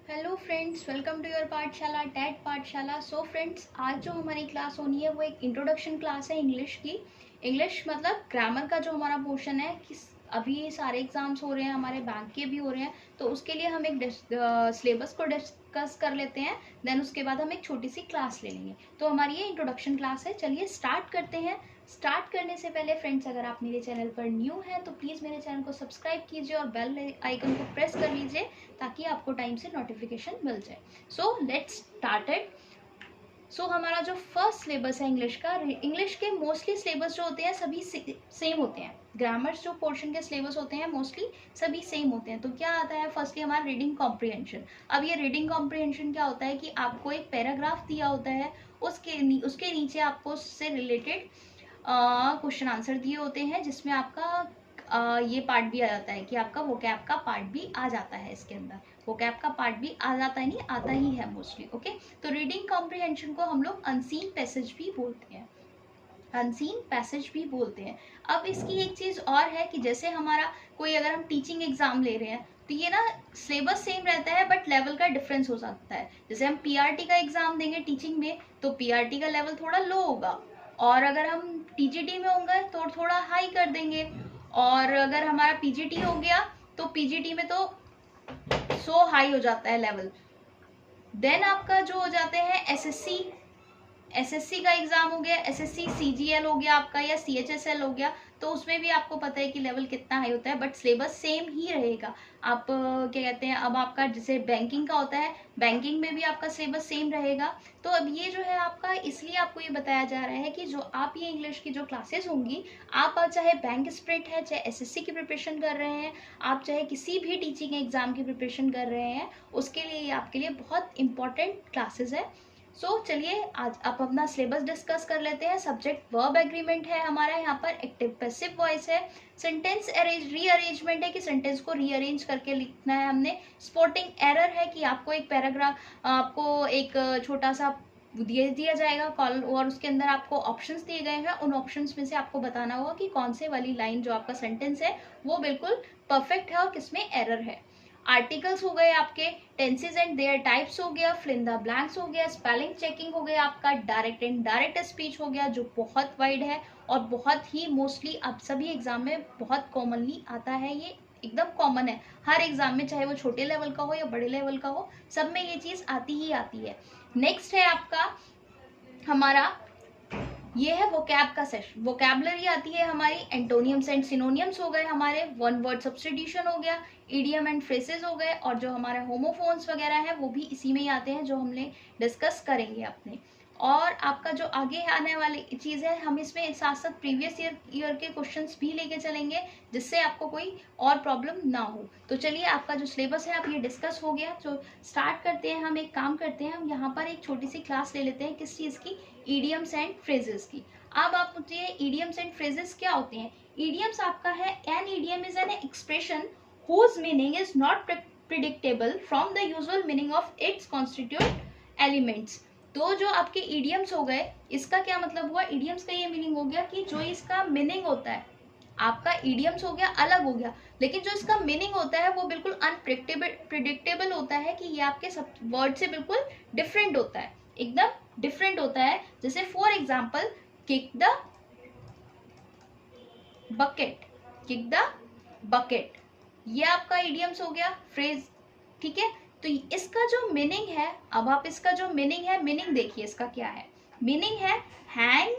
Hello friends, welcome to your Pathshala TET Pathshala. So friends, आज जो हमारी क्लास होनी है वो एक इंट्रोडक्शन क्लास है इंग्लिश की। इंग्लिश मतलब ग्रामर का जो हमारा पोर्शन है कि अभी सारे एग्जाम्स हो रहे हैं, हमारे बैंक के भी हो रहे हैं, तो उसके लिए हम एक सिलेबस को डिस्कस कर लेते हैं। देन उसके बाद हम एक छोटी सी क्लास ले लेंगे। तो हमारी ये इंट्रोडक्शन क्लास है। चलिए स्टार्ट करते हैं। स्टार्ट करने से पहले फ्रेंड्स, अगर आप मेरे चैनल पर न्यू हैं तो प्लीज़ मेरे चैनल को सब्सक्राइब कीजिए और बेल आइकन को प्रेस कर लीजिए ताकि आपको टाइम से नोटिफिकेशन मिल जाए। So let's started. सो हमारा जो फर्स्ट सिलेबस है इंग्लिश का, इंग्लिश के मोस्टली सिलेबस जो होते हैं सभी सेम होते हैं। ग्रामर जो पोर्शन के सिलेबस होते हैं मोस्टली सभी सेम होते हैं। तो क्या आता है, फर्स्टली हमारा रीडिंग कॉम्प्रिहेंशन। अब ये रीडिंग कॉम्प्रिहेंशन क्या होता है कि आपको एक पैराग्राफ दिया होता है, उसके नीचे आपको उससे रिलेटेड क्वेश्चन आंसर दिए होते हैं, जिसमें आपका ये पार्ट भी आ जाता है कि आपका वोकैब का पार्ट भी आ जाता है। इसके अंदर वोकैब का पार्ट भी आ जाता है, नहीं आता ही है मोस्टली। ओके, तो रीडिंग कॉम्प्रिहेंशन को हम लोग अनसीन पैसेज भी बोलते हैं, अनसीन पैसेज भी बोलते हैं। अब इसकी एक चीज़ और है कि जैसे हमारा कोई, अगर हम टीचिंग एग्जाम ले रहे हैं तो ये ना सिलेबस सेम रहता है बट लेवल का डिफरेंस हो सकता है। जैसे हम पीआरटी का एग्जाम देंगे टीचिंग में तो पीआरटी का लेवल थोड़ा लो होगा, और अगर हम टीजीटी में होंगे तो थोड़ा हाई कर देंगे, और अगर हमारा पीजीटी हो गया तो पीजीटी में तो सो हाई हो जाता है लेवल। देन आपका जो हो जाते हैं एसएससी, एसएससी का एग्जाम हो गया, एसएससी सीजीएल हो गया आपका, या सीएचएसएल हो गया, तो उसमें भी आपको पता है कि लेवल कितना हाई होता है, बट सिलेबस सेम ही रहेगा। आप क्या कहते हैं, अब आपका जैसे बैंकिंग का होता है, बैंकिंग में भी आपका सिलेबस सेम रहेगा। तो अब ये जो है आपका, इसलिए आपको ये बताया जा रहा है कि जो आप ये इंग्लिश की जो क्लासेस होंगी, आप चाहे बैंक स्प्रेट है, चाहे एसएससी की प्रिपरेशन कर रहे हैं, आप चाहे किसी भी टीचिंग एग्जाम की प्रिपरेशन कर रहे हैं, उसके लिए ये आपके लिए बहुत इंपॉर्टेंट क्लासेस है। चलिए आज आप अपना सिलेबस डिस्कस कर लेते हैं। सब्जेक्ट वर्ब एग्रीमेंट है हमारा, यहाँ पर एक्टिव पैसिव वॉइस है, सेंटेंस रीअरेंजमेंट है कि सेंटेंस को रीअरेंज करके लिखना है हमने, स्पॉटिंग एरर है कि आपको एक पैराग्राफ, आपको एक छोटा सा दिया जाएगा कॉल, और उसके अंदर आपको ऑप्शंस दिए गए हैं, उन ऑप्शंस में से आपको बताना होगा कि कौन से वाली लाइन जो आपका सेंटेंस है वो बिल्कुल परफेक्ट है और किसमें एरर है। आर्टिकल्स हो गए आपके, टेंसेज एंड देयर टाइप्स हो गया, फिल इन द ब्लैंक्स हो गया, स्पेलिंग चेकिंग हो गया आपका, डायरेक्ट एंड इनडायरेक्ट स्पीच हो गया जो बहुत वाइड है और बहुत ही मोस्टली अब सभी एग्जाम में बहुत कॉमनली आता है। ये एकदम कॉमन है हर एग्जाम में, चाहे वो छोटे लेवल का हो या बड़े लेवल का हो, सब में ये चीज आती ही आती है। नेक्स्ट है आपका हमारा, ये है वोकैब का सेशन। वोकैबलरी आती है हमारी, एंटोनियम्स एंड सिनोनियम्स हो गए हमारे, वन वर्ड सब्स्टिट्यूशन हो गया, इडियम एंड फ्रेसेस हो गए, और जो हमारे होमोफोन्स वगैरह हैं वो भी इसी में ही आते हैं जो हमने डिस्कस करेंगे अपने। और आपका जो आगे आने वाली चीज़ है, हम इसमें साथ साथ प्रीवियस ईयर के क्वेश्चंस भी लेके चलेंगे, जिससे आपको कोई और प्रॉब्लम ना हो। तो चलिए, आपका जो सिलेबस है आप ये डिस्कस हो गया, तो स्टार्ट करते हैं। हम एक काम करते हैं, हम यहाँ पर एक छोटी सी क्लास ले लेते हैं, किस चीज़ की, ईडियम्स एंड फ्रेजेस की। अब आप पूछिए ईडियम्स एंड फ्रेजेस क्या होते हैं। ईडियम्स आपका है, an idiom is an expression whose meaning is not predictable from the usual meaning of its constituent elements। तो जो आपके idioms हो गए, इसका क्या मतलब हुआ, idioms का ये मीनिंग हो गया कि जो इसका मीनिंग होता है, आपका idioms हो गया अलग हो गया, लेकिन जो इसका मीनिंग होता है वो बिल्कुल अनप्रिडिक्टेबल होता है, कि ये आपके सब वर्ड से बिल्कुल डिफरेंट होता है, एकदम डिफरेंट होता है। जैसे for example, kick the bucket, kick the bucket, ये आपका इडियम्स हो गया, फ्रेज। ठीक है, तो इसका जो मीनिंग है, अब आप इसका जो मीनिंग है, मीनिंग देखिए इसका क्या है। मीनिंग है hang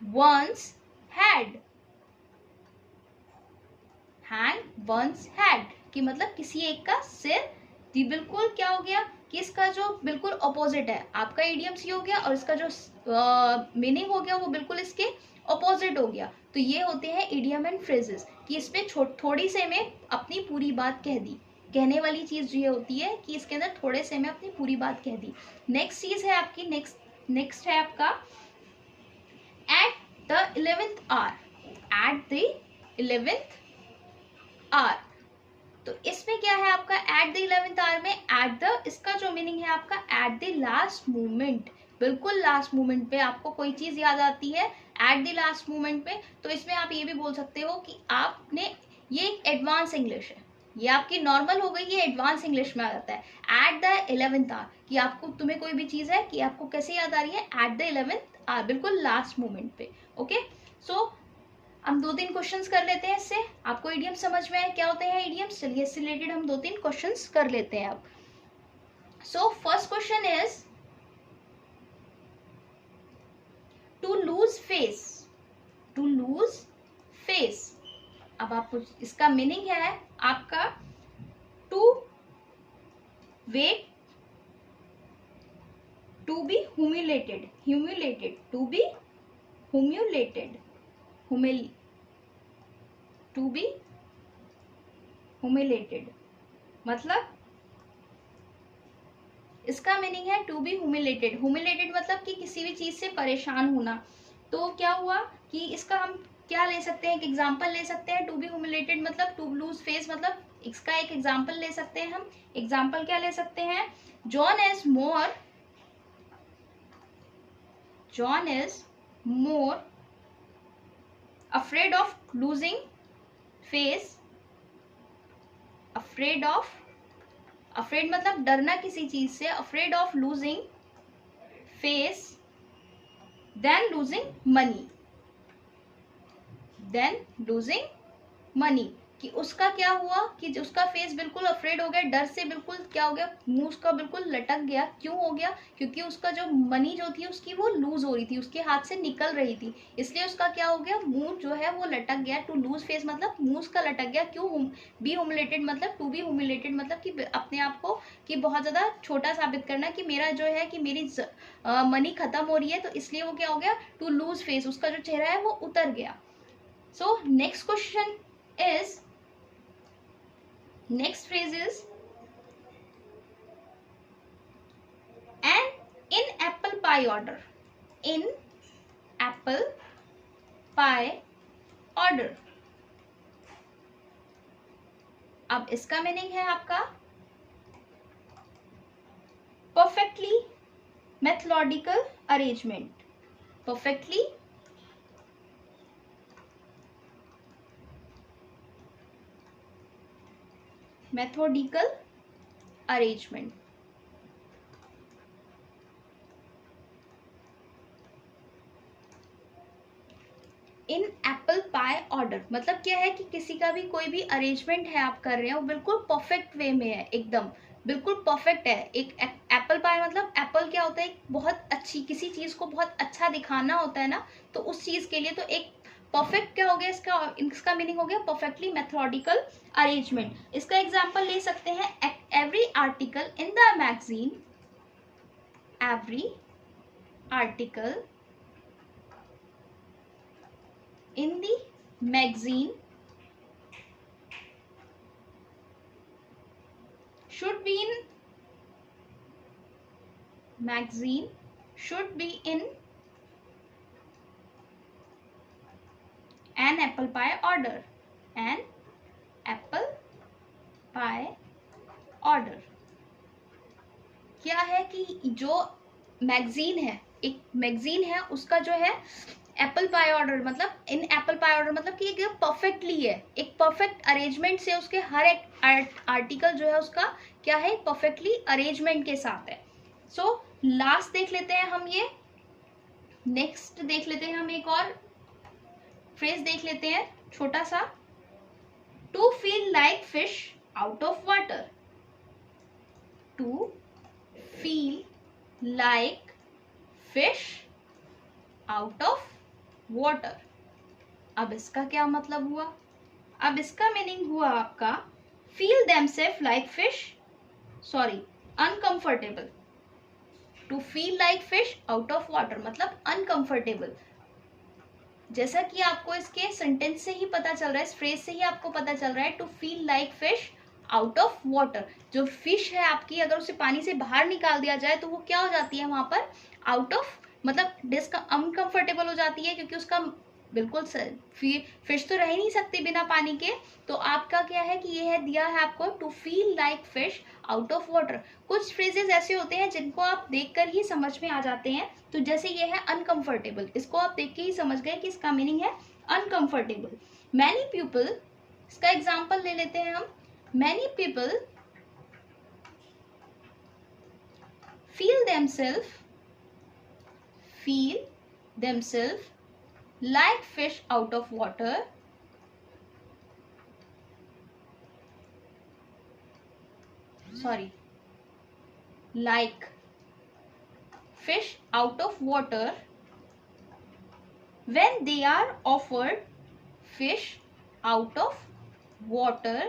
one's head, hang one's head कि मतलब किसी एक का सिर, जी बिल्कुल क्या हो गया कि इसका जो बिल्कुल अपोजिट है, आपका इडियम्स ये हो गया और इसका जो मीनिंग हो गया वो बिल्कुल इसके अपोजिट हो गया। तो ये होते हैं इडियम एंड फ्रेजेस, कि इसमें थोड़ी से में अपनी पूरी बात कह दी। कहने वाली चीज ये होती है कि इसके अंदर थोड़े से में अपनी पूरी बात कह दी। नेक्स्ट चीज है आपकी, नेक्स्ट है आपका at the 11th hour, at the 11th hour. तो इसमें क्या है आपका, एट द 11th आवर में एट द, इसका जो मीनिंग है आपका एट द लास्ट मोमेंट, बिल्कुल लास्ट मोमेंट पे आपको कोई चीज याद आती है एट द लास्ट मोमेंट पे, तो इसमें आप ये भी बोल सकते हो कि आपने, ये एक एडवांस इंग्लिश है, ये आपकी नॉर्मल हो गई, ये एडवांस इंग्लिश में आ जाता है। एट द 11th आवर, कि आपको तुम्हें कोई भी चीज है कि आपको कैसे याद आ रही है, एट द 11th आवर, बिल्कुल लास्ट मोमेंट पे। ओके, सो हम 2-3 क्वेश्चंस कर लेते हैं इससे, आपको इडियम समझ में आए क्या होते हैं इडियम्स। चलिए इससे रिलेटेड हम 2-3 क्वेश्चंस कर लेते हैं अब। So first question is to lose face, to lose face. अब आप इसका मीनिंग है आपका to wait, to be humiliated, humiliated, to be humiliated, to be humiliated, मतलब इसका मीनिंग है टू बी ह्यूमिलेटेड। ह्यूमिलेटेड मतलब कि किसी भी चीज से परेशान होना। तो क्या हुआ कि इसका हम क्या ले सकते हैं, एक एग्जांपल ले सकते हैं। टू बी ह्यूमिलेटेड मतलब टू लूज फेस, मतलब इसका एक एग्जांपल ले सकते हैं हम। एग्जांपल क्या ले सकते हैं, John is more, John is more afraid of losing face, afraid of, afraid मतलब डरना किसी चीज से, afraid of losing face than losing money, than losing money, कि उसका क्या हुआ कि उसका फेस बिल्कुल अफ्रेड हो गया, डर से बिल्कुल क्या हो गया, मुंह उसका बिल्कुल लटक गया। क्यों हो गया, क्योंकि उसका जो मनी जो थी उसकी वो लूज हो रही थी, उसके हाथ से निकल रही थी, इसलिए उसका क्या हो गया, मुंह जो है वो लटक गया। टू लूज फेस मतलब मुंह उसका लटक गया। क्यों, बी ह्यूमिलेटेड मतलब, टू बी ह्यूमिलेटेड मतलब कि अपने आप को कि बहुत ज्यादा छोटा साबित करना, कि मेरा जो है कि मेरी मनी खत्म हो रही है, तो इसलिए वो क्या हो गया, टू लूज फेस, उसका जो चेहरा है वो उतर गया। So next question is, next phrase is an in apple pie order, in apple pie order। अब इसका मीनिंग है आपका perfectly methodological arrangement, perfectly methodical arrangement। इन एप्पल पाई ऑर्डर मतलब क्या है कि किसी का भी कोई भी अरेंजमेंट है आप कर रहे हैं वो बिल्कुल परफेक्ट वे में है, एकदम बिल्कुल परफेक्ट है। एक एप्पल पाई मतलब एप्पल क्या होता है, बहुत अच्छी किसी चीज को बहुत अच्छा दिखाना होता है ना, तो उस चीज के लिए तो एक परफेक्ट क्या हो गया, इसका मीनिंग हो गया परफेक्टली मेथोडिकल अरेंजमेंट। इसका एग्जांपल ले सकते हैं, every article in the magazine, every article in the magazine should be in, magazine should be in an apple pie order, an apple pie order। क्या है कि जो मैगजीन है, एक मैगजीन है, उसका जो है एप्पल पाई ऑर्डर मतलब इन एप्पल पाई ऑर्डर मतलब कि एक परफेक्टली है, एक परफेक्ट अरेंजमेंट से उसके हर एक आर्टिकल जो है उसका क्या है, परफेक्टली अरेंजमेंट के साथ है। सो लास्ट देख लेते हैं हम, ये नेक्स्ट देख लेते हैं हम, एक और फ्रेज देख लेते हैं छोटा सा, to feel like fish out of water, to feel like fish out of water. अब इसका क्या मतलब हुआ, अब इसका मीनिंग हुआ आपका feel themselves like fish, sorry uncomfortable, to feel like fish out of water मतलब अनकंफर्टेबल। जैसा कि आपको इसके सेंटेंस से ही पता चल रहा है, इस फ्रेज से ही आपको पता चल रहा है, to feel like fish out of water. जो फिश है आपकी, अगर उसे पानी से बाहर निकाल दिया जाए तो वो क्या हो जाती है वहां पर, आउट ऑफ मतलब अनकंफर्टेबल हो जाती है, क्योंकि उसका बिल्कुल फिश तो रह ही नहीं सकती बिना पानी के। तो आपका क्या है कि ये है दिया है आपको to feel like fish out of water. कुछ फ्रेजेस ऐसे होते हैं जिनको आप देखकर ही समझ में आ जाते हैं, तो जैसे ये है अनकंफर्टेबल, इसको आप देख के ही समझ गए कि इसका मीनिंग है अनकंफर्टेबल। मैनी पीपल, इसका एग्जाम्पल ले लेते हैं हम, Many people feel themselves like fish out of water. Like fish out of water when they are offered fish out of water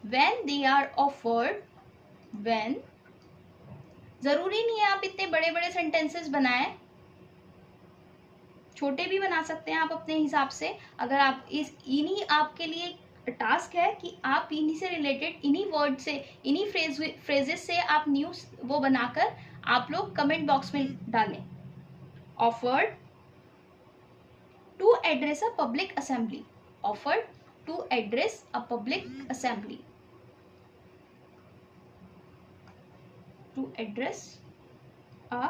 when they are offered when. जरूरी नहीं है आप इतने बड़े बड़े सेंटेंसेस बनाएं, छोटे भी बना सकते हैं आप अपने हिसाब से। अगर आप इन्हीं आपके लिए टास्क है कि आप इन्हीं से रिलेटेड, इन्हीं वर्ड से, इन्हीं फ्रेजेस से आप न्यूज वो बनाकर आप लोग कमेंट बॉक्स में डालें। Offered to address a public assembly, offered to address a public assembly, to address a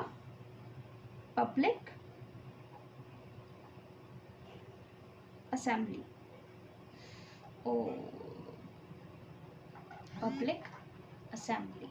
public assembly, public assembly.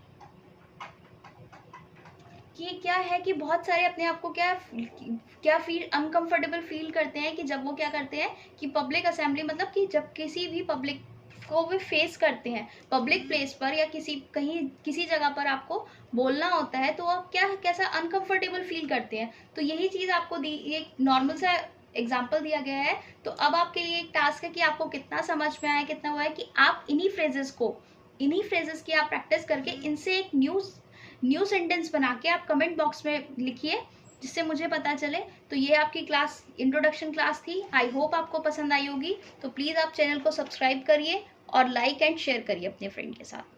ये क्या है कि बहुत सारे अपने आप को क्या फील अनकंफर्टेबल फील करते हैं कि जब वो क्या करते हैं कि पब्लिक असेंबली मतलब कि जब किसी भी पब्लिक को वे फेस करते हैं पब्लिक प्लेस पर या किसी जगह पर आपको बोलना होता है, तो आप कैसा अनकंफर्टेबल फील करते हैं। तो यही चीज़ आपको एक नॉर्मल सा एग्जाम्पल दिया गया है। तो अब आपके लिए एक टास्क है कि आपको कितना समझ में आया, कितना हुआ है कि आप इन्हीं फ्रेजेस की आप प्रैक्टिस करके इनसे एक न्यू सेंटेंस बना के आप कमेंट बॉक्स में लिखिए, जिससे मुझे पता चले। तो ये आपकी क्लास इंट्रोडक्शन क्लास थी। आई होप आपको पसंद आई होगी। तो प्लीज़ आप चैनल को सब्सक्राइब करिए और लाइक एंड शेयर करिए अपने फ्रेंड के साथ।